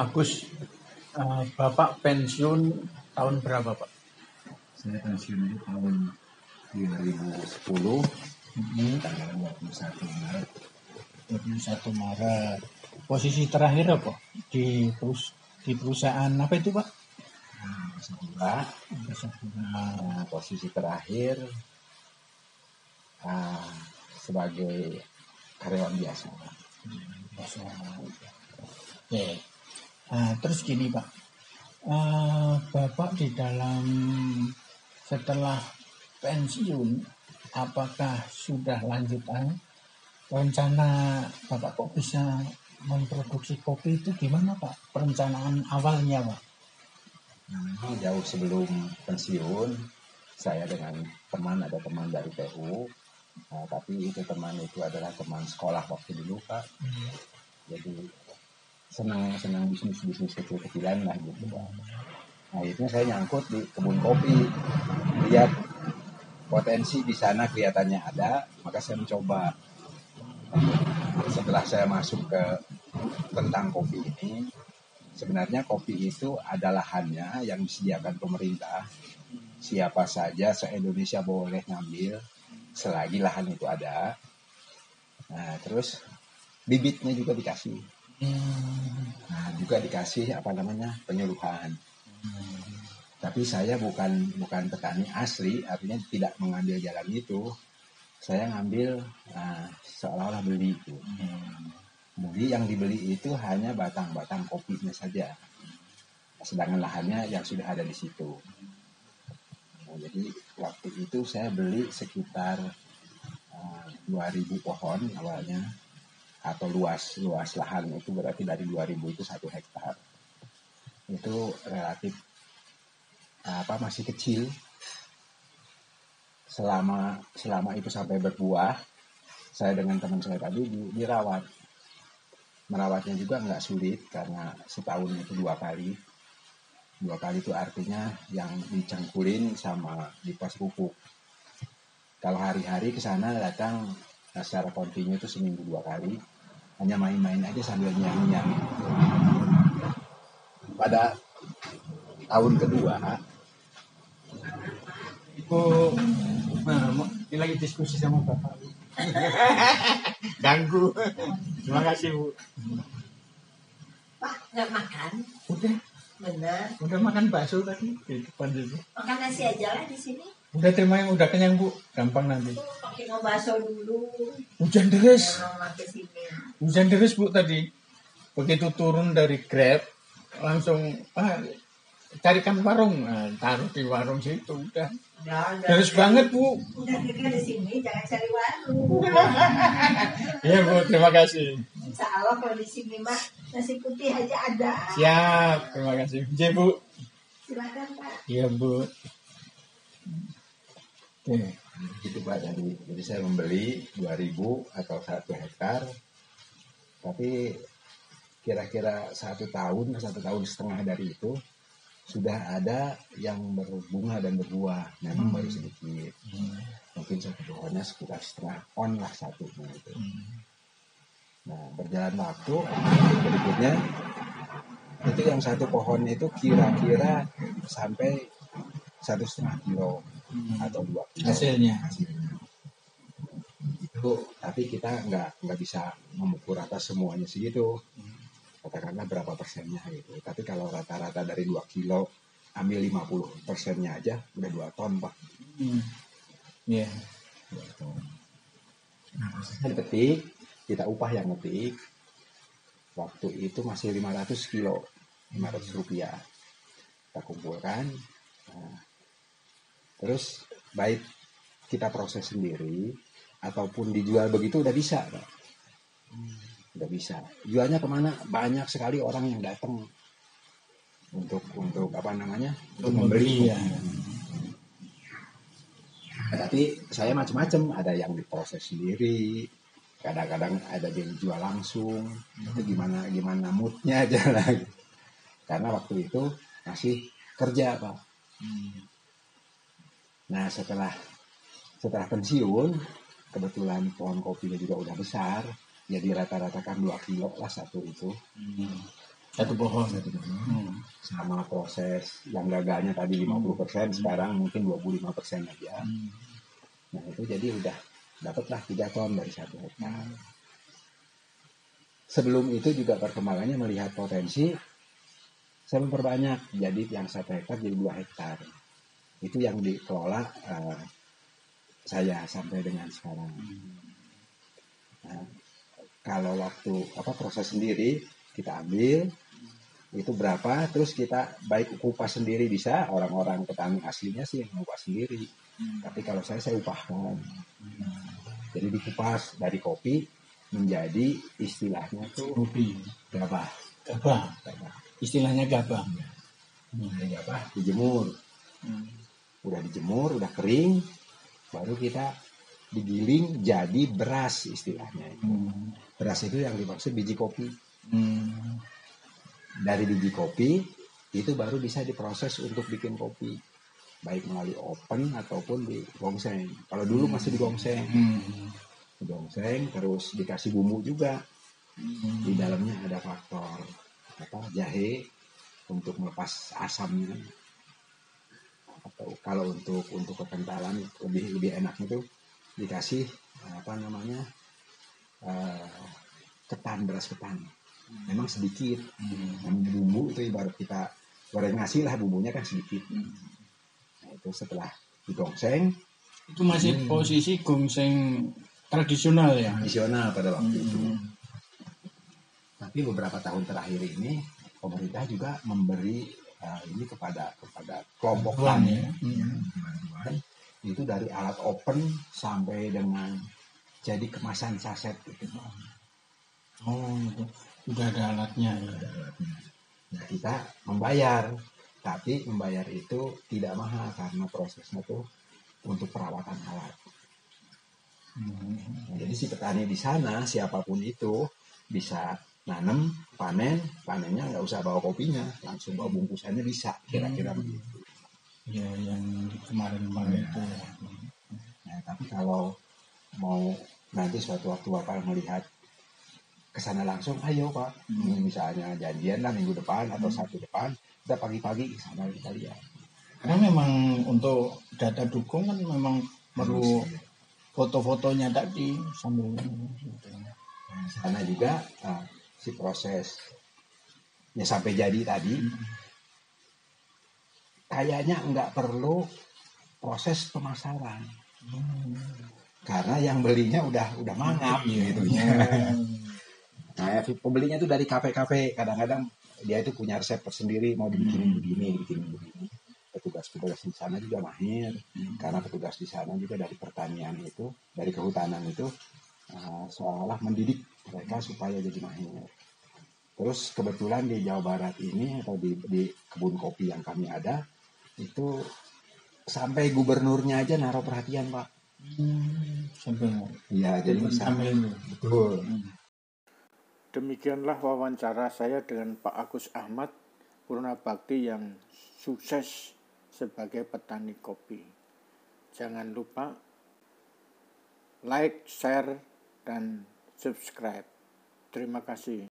Agus, Bapak pensiun tahun berapa Pak? Saya pensiun tahun 2010, tanggal 21 Maret. 21 Maret. Posisi terakhir apa? Di perusahaan apa itu Pak? Posisi terakhir sebagai karyawan biasa. Oke. Terus gini Pak, Bapak di dalam setelah pensiun, apakah sudah lanjutan rencana Bapak kok bisa memproduksi kopi itu gimana Pak? Perencanaan awalnya Pak? Memang jauh sebelum pensiun, saya dengan ada teman dari PU, tapi itu teman itu adalah teman sekolah waktu dulu Pak. Jadi senang bisnis kecil-kecilan lah gitu Pak. Nah itu saya nyangkut di kebun kopi, lihat potensi di sana kelihatannya ada, maka saya mencoba. Setelah saya masuk ke tentang kopi ini, sebenarnya kopi itu ada lahannya yang disediakan pemerintah. Siapa saja se-Indonesia boleh ngambil selagi lahan itu ada. Nah, terus bibitnya juga dikasih. Nah, juga dikasih penyuluhan. Tapi saya bukan petani asli, artinya tidak mengambil jalan itu. Saya ngambil seolah-olah beli itu. Jadi yang dibeli itu hanya batang-batang kopinya saja. Sedangkan lahannya yang sudah ada di situ. Nah, jadi waktu itu saya beli sekitar 2.000 pohon awalnya, atau luas lahan itu berarti dari 2.000 itu 1 hektar. Itu relatif masih kecil. Selama itu sampai berbuah, saya dengan teman saya tadi dirawat. Merawatnya juga nggak sulit karena setahun itu 2 kali. 2 kali itu artinya yang dicangkulin sama dipas pupuk. Kalau hari-hari ke sana datang secara kontinu itu seminggu 2 kali. Hanya main-main aja sambil nyanyi-nyanyi. Pada tahun kedua, ini lagi diskusi sama Bapak. Ganggu. Terima kasih Bu. Pak, nggak makan? Udah. Bener. Udah makan bakso tadi di depan itu. Makan nasi aja lah di sini. Udah terima yang udah kenyang Bu. Gampang nanti. Tuh, pakai bakso dulu. Hujan deras. Sini. Hujan deras Bu tadi. Begitu turun dari Grab langsung carikan warung, taruh di warung situ udah. Terus banget Bu. Udah di sini jangan cari warung. Iya Bu, terima kasih. Insya Allah kalau di sini mah nasi putih aja ada. Siap, terima kasih. Iya Bu. Silakan Pak. Iya Bu. Oke. Gitu Pak, jadi saya membeli 2.000 atau 1 hektar, tapi kira-kira 1 tahun ke 1,5 tahun dari itu sudah ada yang berbunga dan berbuah. Memang baru sedikit, mungkin 1 pohonnya sekitar setengah on lah satunya itu. Nah berjalan waktu berikutnya itu yang 1 pohon itu kira-kira sampai 1,5 kilo atau 2 kilo Hasilnya. Itu, tapi kita nggak bisa mengukur atas semuanya segitu. Katakanlah berapa persennya gitu. Tapi kalau rata-rata dari 2 kilo ambil 50%-nya aja udah 2 ton Pak. Iya. 2 ton. Nah prosesnya dipetik, kita upah yang ngetik. Waktu itu masih 500 kilo, 500 rupiah. Kita kumpulkan. Nah, terus baik kita proses sendiri ataupun dijual begitu udah bisa Pak. Udah bisa. Jualnya kemana? Banyak sekali orang yang datang untuk membeli. Ya. Tapi saya macam-macam, ada yang diproses sendiri, kadang-kadang ada yang dijual langsung. Itu gimana moodnya aja lah. Karena waktu itu masih kerja Pak. Nah setelah pensiun, kebetulan pohon kopinya juga udah besar. Jadi rata-rata kan 2 kilo lah satu itu. Satu pohon. Sama proses yang gagalnya tadi 50%, sekarang mungkin 25% aja. Nah itu jadi udah dapatlah 3 ton dari 1 hektar. Sebelum itu juga perkembangannya melihat potensi, saya memperbanyak, jadi yang 1 hektar jadi 2 hektar. Itu yang dikelola saya sampai dengan sekarang. Nah, kalau waktu proses sendiri kita ambil itu berapa, terus kita baik kupas sendiri bisa, orang-orang petani aslinya sih yang kupas sendiri. Tapi kalau saya upahkan. Jadi dikupas dari kopi menjadi istilahnya tuh Kopi. gabah. Istilahnya gabah. Gabah dijemur. Udah dijemur, udah kering, baru kita digiling jadi beras istilahnya. Beras itu yang dimaksud biji kopi. Dari biji kopi itu baru bisa diproses untuk bikin kopi, baik melalui open ataupun di gongseng. Kalau dulu masih di gongseng, terus dikasih bumbu juga. Di dalamnya ada faktor jahe untuk melepas asamnya. Atau kalau untuk kekentalan lebih enaknya tuh dikasih ketan, beras ketan. Memang sedikit. Bumbu itu ibarat kita goreng nasi lah, bumbunya kan sedikit. Nah, itu setelah digongseng. Itu masih posisi gongseng tradisional ya? Tradisional pada waktu itu. Tapi beberapa tahun terakhir ini pemerintah juga memberi ini kepada kelompok tani. Itu dari alat open sampai dengan jadi kemasan saset gitu. Oh, udah ada alatnya ya. Nah, kita membayar, tapi membayar itu tidak mahal karena prosesnya tuh untuk perawatan alat. Nah, jadi si petani di sana siapapun itu bisa nanam, panennya nggak usah bawa kopinya, langsung bawa bungkusannya bisa, kira-kira begitu. Ya, yang kemarin itu. Nah, tapi kalau mau nanti suatu waktu Bapak melihat ke sana langsung, ayo Pak. Misalnya janjian lah minggu depan atau Sabtu depan, kita pagi-pagi ke sana kita lihat. Karena memang untuk data dukung kan memang perlu foto-fotonya tadi sambil sana juga si proses ya sampai jadi tadi kayaknya nggak perlu proses pemasaran. Karena yang belinya udah mangap gitu ya. Nah, pembelinya itu dari kafe-kafe, kadang-kadang dia itu punya resep tersendiri, mau dibikinin begini. Petugas-petugas di sana juga mahir, karena petugas di sana juga dari pertanian itu, dari kehutanan itu, seolah-olah mendidik mereka supaya jadi mahir. Terus kebetulan di Jawa Barat ini, atau di kebun kopi yang kami ada, itu sampai gubernurnya aja naruh perhatian, Pak. sampai Ya, jadi misalnya, betul. Demikianlah wawancara saya dengan Pak Agus Ahmad Purnabakti yang sukses sebagai petani kopi. Jangan lupa like, share, dan subscribe. Terima kasih.